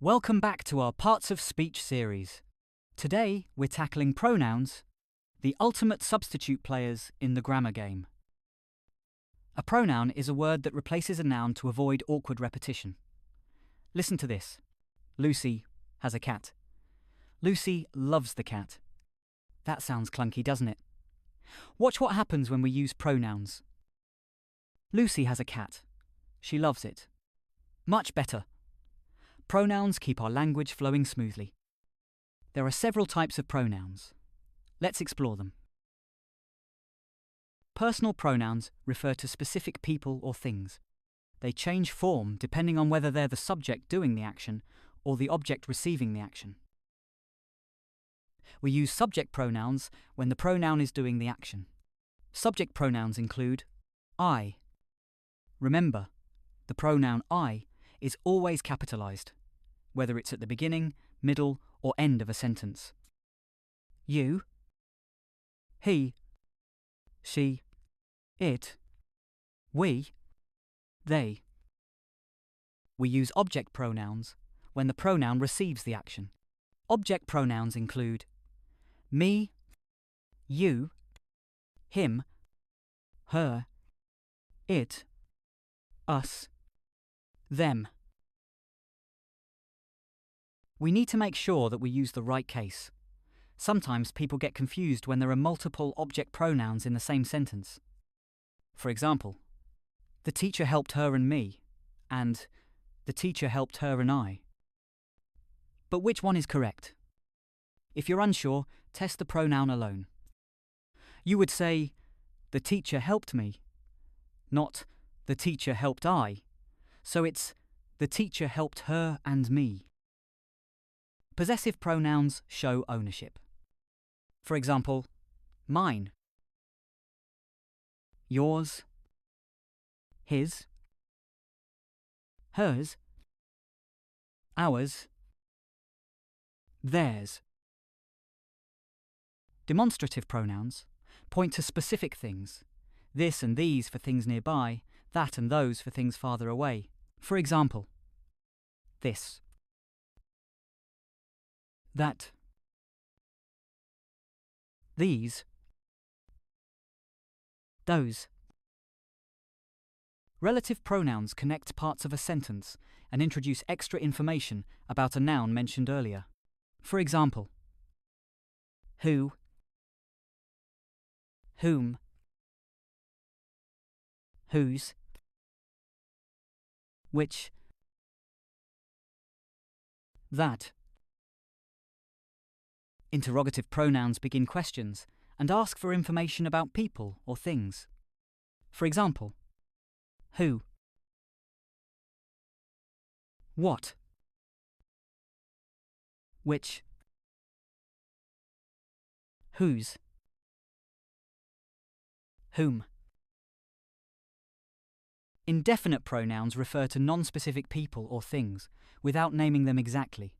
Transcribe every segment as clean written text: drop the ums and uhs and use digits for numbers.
Welcome back to our Parts of Speech series. Today we're tackling pronouns, the ultimate substitute players in the grammar game. A pronoun is a word that replaces a noun to avoid awkward repetition. Listen to this. Lucy has a cat. Lucy loves the cat. That sounds clunky, doesn't it? Watch what happens when we use pronouns. Lucy has a cat. She loves it. Much better. Pronouns keep our language flowing smoothly. There are several types of pronouns. Let's explore them. Personal pronouns refer to specific people or things. They change form depending on whether they're the subject doing the action or the object receiving the action. We use subject pronouns when the pronoun is doing the action. Subject pronouns include I. Remember, the pronoun I is always capitalized, whether it's at the beginning, middle, or end of a sentence. You, he, she, it, we, they. We use object pronouns when the pronoun receives the action. Object pronouns include me, you, him, her, it, us, them. We need to make sure that we use the right case. Sometimes people get confused when there are multiple object pronouns in the same sentence. For example, the teacher helped her and me, and the teacher helped her and I. But which one is correct? If you're unsure, test the pronoun alone. You would say, the teacher helped me, not the teacher helped I. So it's the teacher helped her and me. Possessive pronouns show ownership. For example, mine, yours, his, hers, ours, theirs. Demonstrative pronouns point to specific things, this and these for things nearby, that and those for things farther away. For example, this, that, these, those. Relative pronouns connect parts of a sentence and introduce extra information about a noun mentioned earlier. For example, who, whom, whose, which, that. Interrogative pronouns begin questions and ask for information about people or things. For example, who, what, which, whose, whom. Indefinite pronouns refer to non-specific people or things without naming them exactly.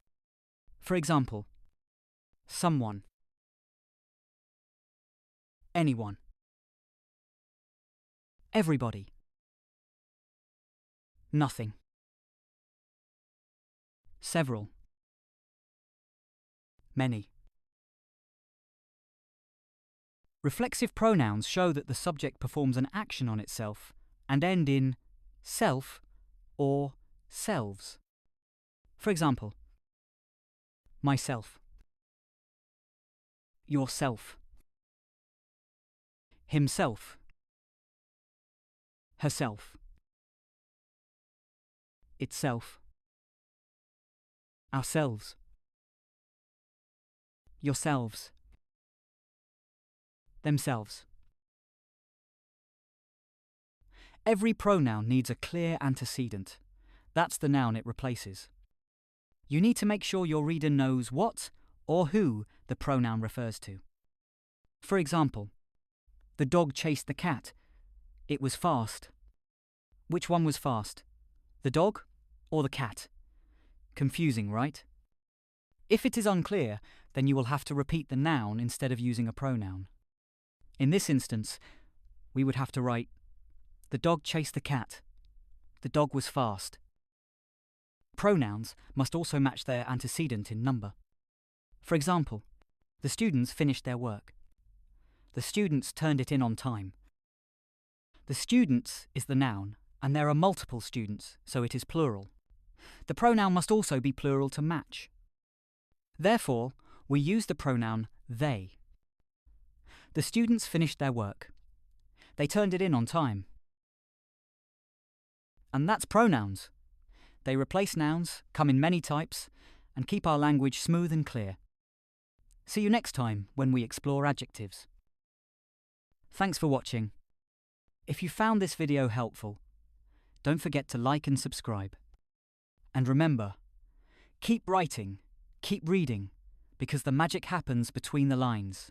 For example, someone, anyone, everybody, nothing, several, many. Reflexive pronouns show that the subject performs an action on itself and end in self or selves. For example, myself, yourself, himself, herself, itself, ourselves, yourselves, themselves. Every pronoun needs a clear antecedent. That's the noun it replaces. You need to make sure your reader knows what or who the pronoun refers to. For example, the dog chased the cat. It was fast. Which one was fast? The dog or the cat? Confusing, right? If it is unclear, then you will have to repeat the noun instead of using a pronoun. In this instance, we would have to write, the dog chased the cat. The dog was fast. Pronouns must also match their antecedent in number. For example, the students finished their work. The students turned it in on time. The students is the noun, and there are multiple students, so it is plural. The pronoun must also be plural to match. Therefore, we use the pronoun they. The students finished their work. They turned it in on time. And that's pronouns. They replace nouns, come in many types, and keep our language smooth and clear. See you next time when we explore adjectives. Thanks for watching. If you found this video helpful, don't forget to like and subscribe. And remember, keep writing, keep reading, because the magic happens between the lines.